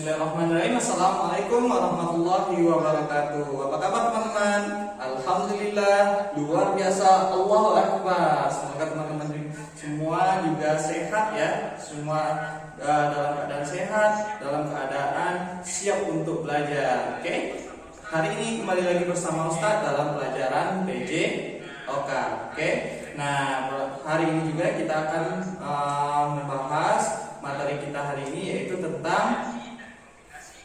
Bismillahirrahmanirrahim. Assalamualaikum warahmatullahi wabarakatuh. Apa kabar teman-teman? Alhamdulillah, luar biasa, Allahu Akbar. Semoga teman-teman semua juga sehat ya. Semua dalam keadaan sehat, dalam keadaan siap untuk belajar. Oke? Hari ini kembali lagi bersama Ustadz dalam pelajaran PJ OK. Oke? Nah, hari ini juga kita akan membahas materi kita hari ini, yaitu tentang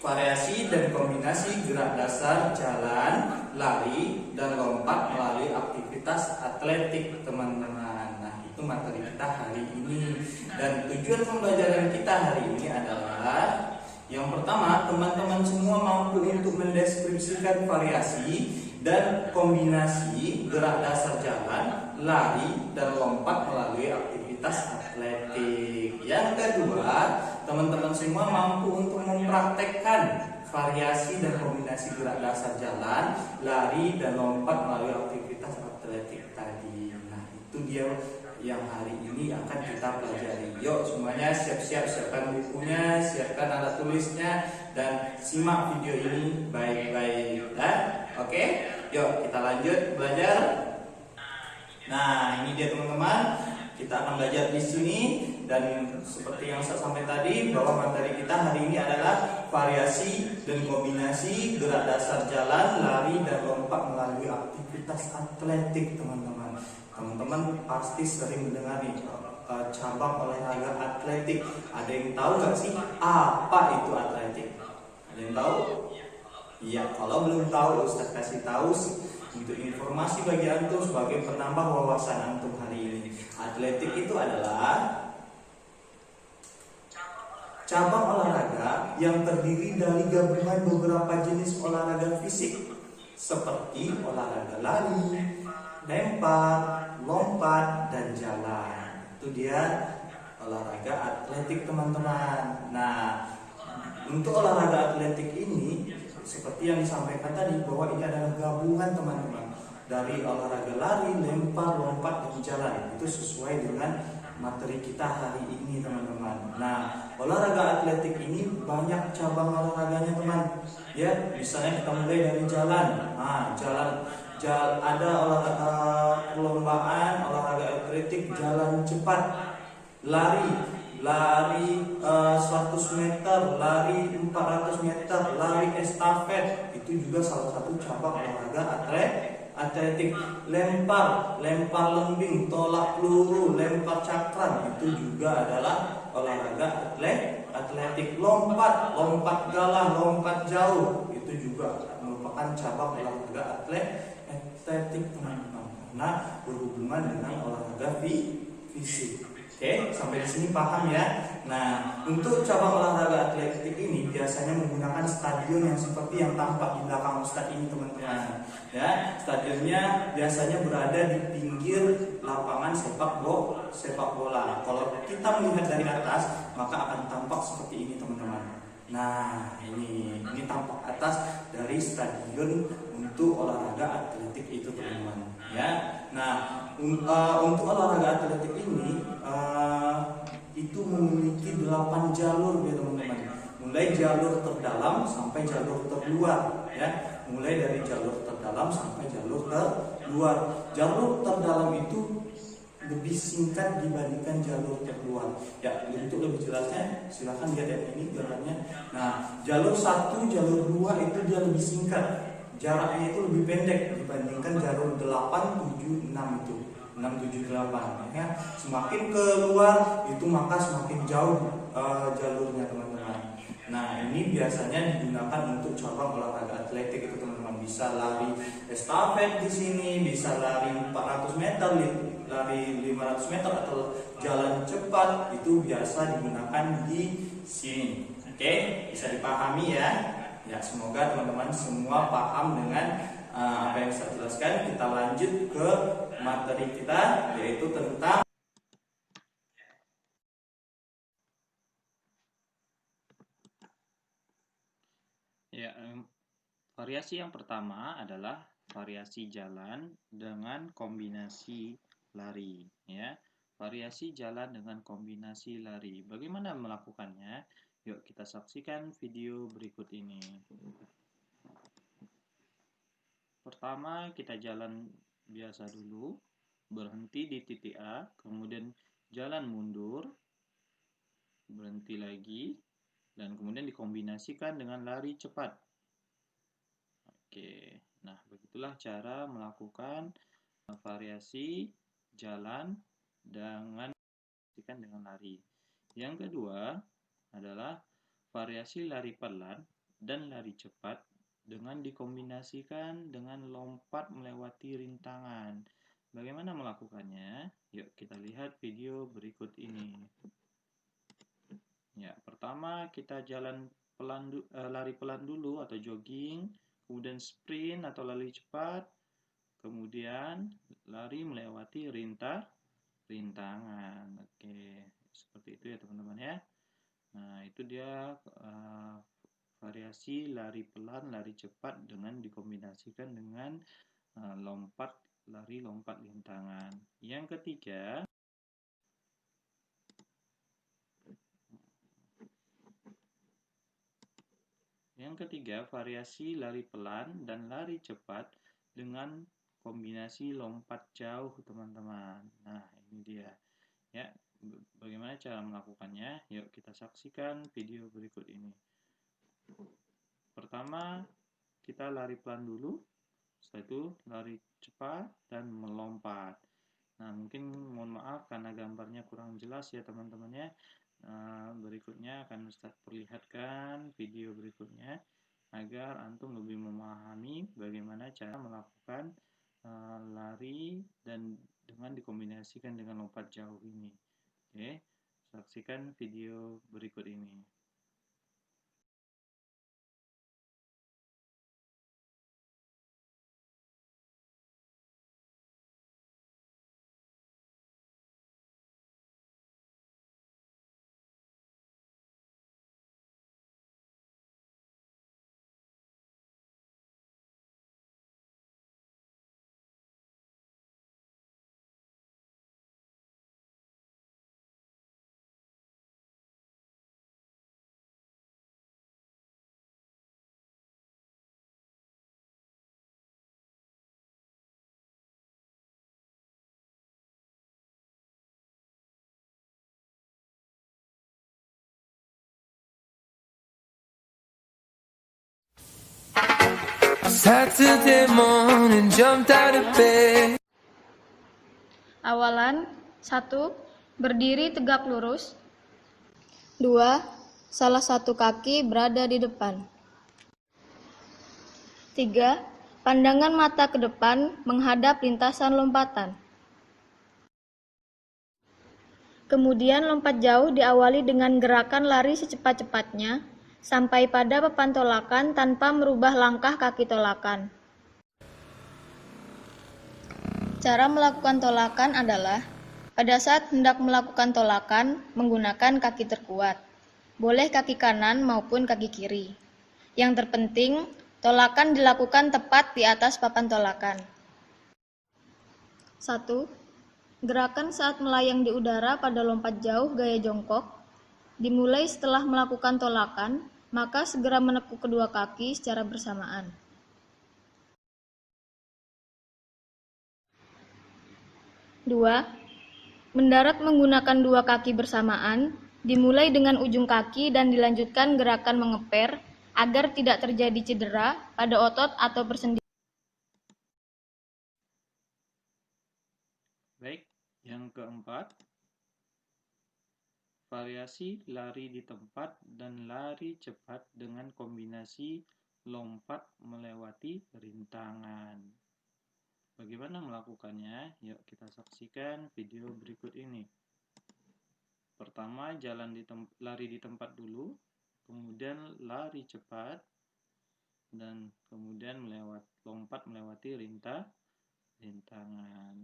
variasi dan kombinasi gerak dasar jalan, lari, dan lompat melalui aktivitas atletik, teman-teman. Nah, itu materi kita hari ini. Dan tujuan pembelajaran kita hari ini adalah yang pertama, teman-teman semua mampu untuk mendeskripsikan variasi dan kombinasi gerak dasar jalan, lari, dan lompat melalui aktivitas atletik. Yang kedua, teman-teman semua mampu untuk mempraktekkan variasi dan kombinasi gerak dasar jalan, lari, dan lompat melalui aktivitas atletik tadi. Nah, itu dia yang hari ini akan kita pelajari. Yuk semuanya siap-siap, siapkan bukunya, siapkan alat tulisnya, dan simak video ini baik-baik. Oke, yuk kita lanjut belajar. Nah, ini dia teman-teman, kita akan belajar di sini. Dan seperti yang saya sampaikan tadi, bahwa materi kita hari ini adalah variasi dan kombinasi gerak dasar jalan, lari, dan lompat melalui aktivitas atletik, teman-teman. Teman-teman pasti sering mendengar nih cabang olahraga atletik. Ada yang tahu nggak sih apa itu atletik? Ada yang tahu? Iya, kalau belum tahu, Ustaz kasih tahu untuk informasi bagi antum sebagai penambah wawasan antum hari ini. Atletik itu adalah cabang olahraga yang terdiri dari gabungan beberapa jenis olahraga fisik seperti olahraga lari, lempar, lompat, dan jalan. Itu dia olahraga atletik, teman-teman. Nah, untuk olahraga atletik ini seperti yang disampaikan tadi, bahwa ini adalah gabungan, teman-teman, dari olahraga lari, lempar, lompat, dan jalan. Itu sesuai dengan materi kita hari ini, teman-teman. Nah, olahraga atletik ini banyak cabang olahraganya, teman. Ya, misalnya kita mulai dari jalan. Nah, ada olahraga perlombaan olahraga atletik jalan cepat, lari 100 meter, lari 400 meter, lari estafet. Itu juga salah satu cabang olahraga atletik. Lempar lembing, tolak peluru, lempar cakram, itu juga adalah olahraga atletik. Lompat galah, lompat jauh, itu juga merupakan cabang olahraga atletik, teman-teman, karena berhubungan dengan olahraga fisik. Oke, sampai di sini paham ya? Nah, untuk cabang olahraga atletik ini biasanya menggunakan stadion yang seperti yang tampak di belakang Ustadz ini, teman-teman. Ya, stadionnya biasanya berada di pinggir lapangan sepak bola. Kalau kita melihat dari atas, maka akan tampak seperti ini, teman-teman. Nah, ini tampak atas dari stadion untuk olahraga atletik itu, teman-teman. Ya, nah untuk olahraga atletik ini itu memiliki 8 jalur ya, teman-teman. Mulai jalur terdalam sampai jalur terluar ya. Mulai dari jalur terdalam sampai jalur terluar. Jalur terdalam itu lebih singkat dibandingkan jalur terluar. Ya, untuk lebih jelasnya silakan lihat yang ini jalannya. Nah, jalur 1, jalur 2 itu dia lebih singkat. Jaraknya itu lebih pendek dibandingkan jalur 8, 7, 6 itu. 6, 7, 8 ya. Semakin keluar itu maka semakin jauh jalurnya, teman-teman. Nah, ini biasanya digunakan untuk cabang olahraga atletik itu, teman-teman. Bisa lari estafet di sini, bisa lari 400 meter, lari 500 meter, atau jalan cepat, itu biasa digunakan di sini. Oke, bisa dipahami ya? Ya, semoga teman-teman semua paham dengan apa yang saya jelaskan. Kita lanjut ke materi kita, yaitu tentang variasi yang pertama adalah variasi jalan dengan kombinasi lari, ya. Variasi jalan dengan kombinasi lari. Bagaimana melakukannya? Yuk kita saksikan video berikut ini. Pertama kita jalan biasa dulu, berhenti di titik A, kemudian jalan mundur, berhenti lagi, dan kemudian dikombinasikan dengan lari cepat. Oke, nah begitulah cara melakukan variasi jalan dengan lari. Yang kedua adalah variasi lari pelan dan lari cepat dengan dikombinasikan dengan lompat melewati rintangan. Bagaimana melakukannya? Yuk kita lihat video berikut ini. Ya, pertama kita jalan pelan, lari pelan dulu atau jogging, kemudian sprint atau lari cepat, kemudian lari melewati rintangan. Oke, seperti itu ya teman-teman ya. Nah, itu dia variasi lari pelan, lari cepat dengan dikombinasikan dengan lari lompat rintangan. Yang ketiga, variasi lari pelan dan lari cepat dengan kombinasi lompat jauh, teman-teman. Nah, ini dia. Ya, bagaimana cara melakukannya? Yuk kita saksikan video berikut ini. Pertama, kita lari pelan dulu. Setelah itu lari cepat dan melompat. Nah, mungkin mohon maaf karena gambarnya kurang jelas ya teman-teman ya. Berikutnya akan Ustaz perlihatkan video berikutnya agar antum lebih memahami bagaimana cara melakukan lari dan dengan dikombinasikan dengan lompat jauh ini. Oke, saksikan video berikut ini. Saturday morning, jumped out of bed. Awalan 1. Berdiri tegak lurus. 2. Salah satu kaki berada di depan. 3. Pandangan mata ke depan menghadap lintasan lompatan. Kemudian lompat jauh diawali dengan gerakan lari secepat-cepatnya sampai pada papan tolakan tanpa merubah langkah kaki tolakan. Cara melakukan tolakan adalah pada saat hendak melakukan tolakan menggunakan kaki terkuat, boleh kaki kanan maupun kaki kiri. Yang terpenting, tolakan dilakukan tepat di atas papan tolakan. 1. Gerakan saat melayang di udara pada lompat jauh gaya jongkok dimulai setelah melakukan tolakan, maka segera menekuk kedua kaki secara bersamaan. 2. Mendarat menggunakan dua kaki bersamaan, dimulai dengan ujung kaki dan dilanjutkan gerakan mengeper agar tidak terjadi cedera pada otot atau persendian. Baik, yang keempat, variasi lari di tempat dan lari cepat dengan kombinasi lompat melewati rintangan. Bagaimana melakukannya? Yuk kita saksikan video berikut ini. Pertama, lari di tempat dulu, kemudian lari cepat, dan kemudian lompat melewati rintangan.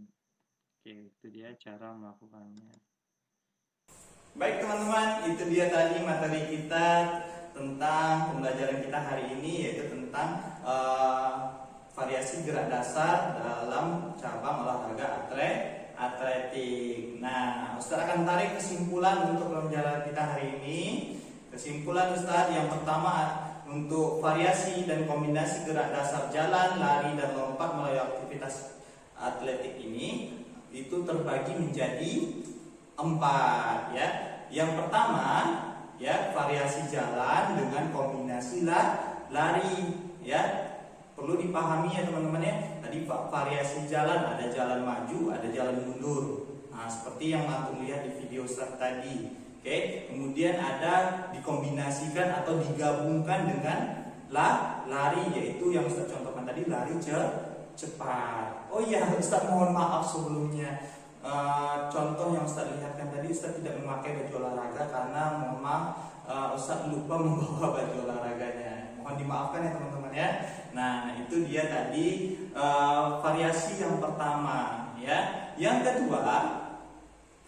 Oke, itu dia cara melakukannya. Baik teman-teman, itu dia tadi materi kita tentang pembelajaran kita hari ini, yaitu tentang variasi gerak dasar dalam cabang olahraga atletik. Nah, Ustaz akan tarik kesimpulan untuk pembelajaran kita hari ini. Kesimpulan Ustadz, yang pertama untuk variasi dan kombinasi gerak dasar jalan, lari, dan lompat melalui aktivitas atletik ini itu terbagi menjadi 4 ya. Yang pertama ya, variasi jalan dengan kombinasi lari ya. Perlu dipahami ya teman-teman ya. Tadi variasi jalan, ada jalan maju, ada jalan mundur. Nah, seperti yang antum lihat di video Ustaz tadi. Oke, kemudian ada dikombinasikan atau digabungkan dengan lari, yaitu yang Ustaz contohkan tadi, lari cepat. Oh iya, Ustaz mohon maaf sebelumnya. Contoh yang Ustaz lihatkan tadi, Ustaz tidak memakai baju olahraga karena mohon maaf Ustaz lupa membawa baju olahraganya. Mohon dimaafkan ya teman-teman ya. Nah, itu dia tadi variasi yang pertama ya. Yang kedua,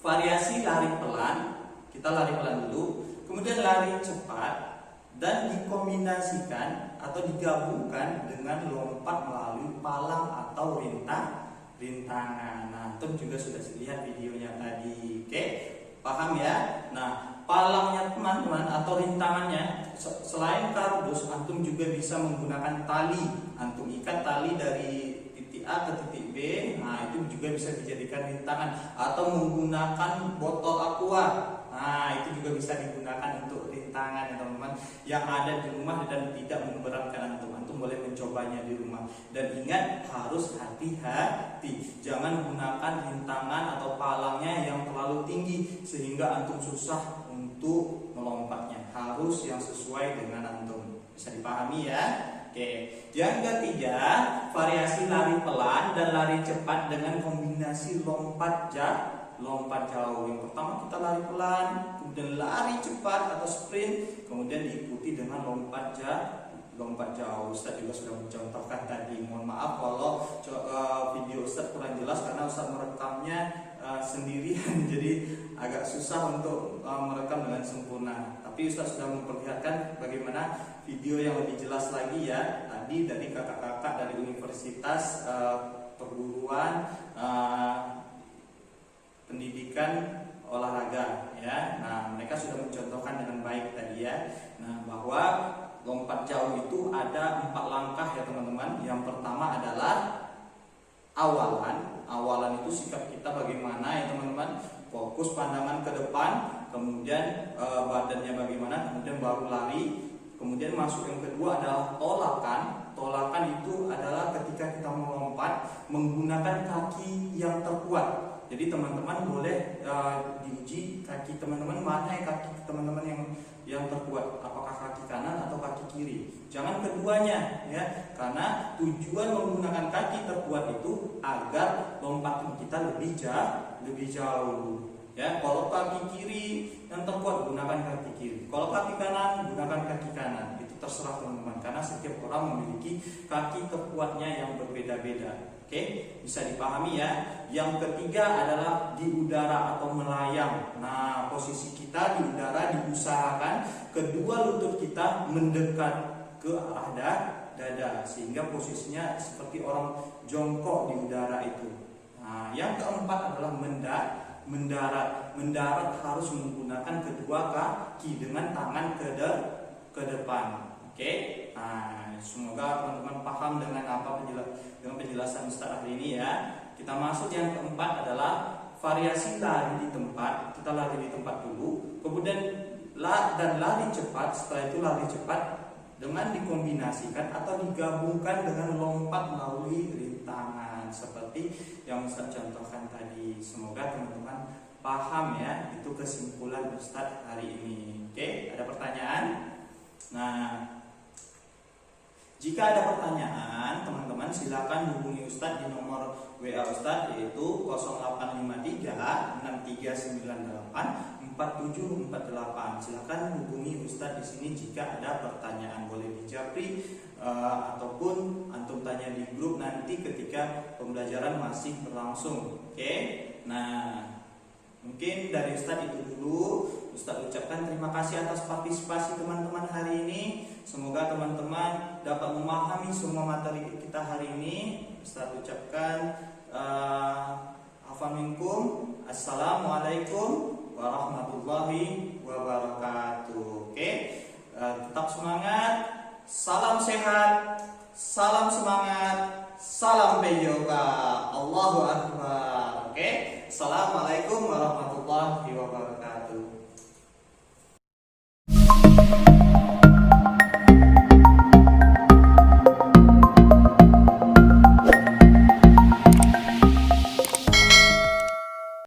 variasi lari pelan. Kita lari pelan dulu, kemudian lari cepat, dan dikombinasikan atau digabungkan dengan lompat melalui palang atau rintangan. Nah, antum juga sudah lihat videonya tadi. Oke, paham ya? Nah, palangnya teman-teman atau rintangannya, selain kardus, antum juga bisa menggunakan tali. Antum ikat tali dari titik A ke titik B. Nah, itu juga bisa dijadikan rintangan, atau menggunakan botol aqua. Nah, itu juga bisa digunakan untuk rintangan ya teman-teman, yang ada di rumah dan tidak memberatkan antum. Antum boleh mencobanya di rumah. Dan ingat, harus hati-hati. Jangan gunakan rintangan atau palangnya yang terlalu tinggi sehingga antum susah untuk melompatnya. Harus yang sesuai dengan antum. Bisa dipahami ya? Oke. Yang ketiga, variasi lari pelan dan lari cepat dengan kombinasi lompat jauh. Yang pertama kita lari pelan, kemudian lari cepat atau sprint, kemudian diikuti dengan lompat jauh. Ustaz juga sudah mencontohkan tadi. Mohon maaf kalau video Ustaz kurang jelas karena Ustaz merekamnya sendirian, jadi agak susah untuk merekam dengan sempurna. Tapi Ustaz sudah memperlihatkan bagaimana video yang lebih jelas lagi ya. Tadi dari kakak-kakak dari Universitas Perguruan Pendidikan Olahraga ya. Nah, mereka sudah mencontohkan dengan baik tadi ya. Nah, bahwa lompat jauh itu ada 4 langkah ya teman-teman. Yang pertama adalah awalan itu sikap kita bagaimana ya teman-teman. Fokus pandangan ke depan, kemudian badannya bagaimana, kemudian baru lari. Kemudian masuk yang kedua adalah tolakan itu adalah ketika kita melompat menggunakan kaki yang terkuat. Jadi teman-teman boleh diuji kaki teman-teman, mana kaki teman-teman yang terkuat, apakah kaki kanan atau kaki kiri. Jangan keduanya ya, karena tujuan menggunakan kaki terkuat itu agar lompatan kita lebih jauh. Ya, kalau kaki kiri yang terkuat gunakan kaki kiri. Kalau kaki kanan gunakan kaki kanan. Itu terserah teman-teman, karena setiap orang memiliki kaki terkuatnya yang berbeda-beda. Oke, bisa dipahami ya. Yang ketiga adalah di udara atau melayang. Nah, posisi kita di udara diusahakan kedua lutut kita mendekat ke arah dada sehingga posisinya seperti orang jongkok di udara itu. Nah, yang keempat adalah mendarat harus menggunakan kedua kaki dengan tangan ke depan. Oke. Nah, semoga teman-teman paham dengan penjelasan Ustaz hari ini ya. Kita masuk yang keempat adalah variasi lari di tempat. Kita lari di tempat dulu, kemudian lari cepat. Setelah itu lari cepat dengan dikombinasikan atau digabungkan dengan lompat melalui rintangan seperti yang Ustaz contohkan tadi. Semoga teman-teman paham ya. Itu kesimpulan Ustaz hari ini. Oke, ada pertanyaan? Nah, jika ada pertanyaan, teman-teman silakan hubungi Ustadz di nomor WA Ustadz yaitu 0853 6398 4748. Silakan hubungi Ustadz di sini jika ada pertanyaan, boleh di japri ataupun antum tanya di grup nanti ketika pembelajaran masih berlangsung. Oke. Nah, mungkin dari Ustadz itu dulu. Ustadz ucapkan terima kasih atas partisipasi teman-teman hari ini. Semoga teman-teman dapat memahami semua materi kita hari ini. Ustadz ucapkan afwan minkum. Assalamualaikum warahmatullahi wabarakatuh. Oke. Oke, tetap semangat. Salam sehat, salam semangat, salam PJOK. Allahu Akbar. Oke, assalamualaikum warahmatullahi wabarakatuh.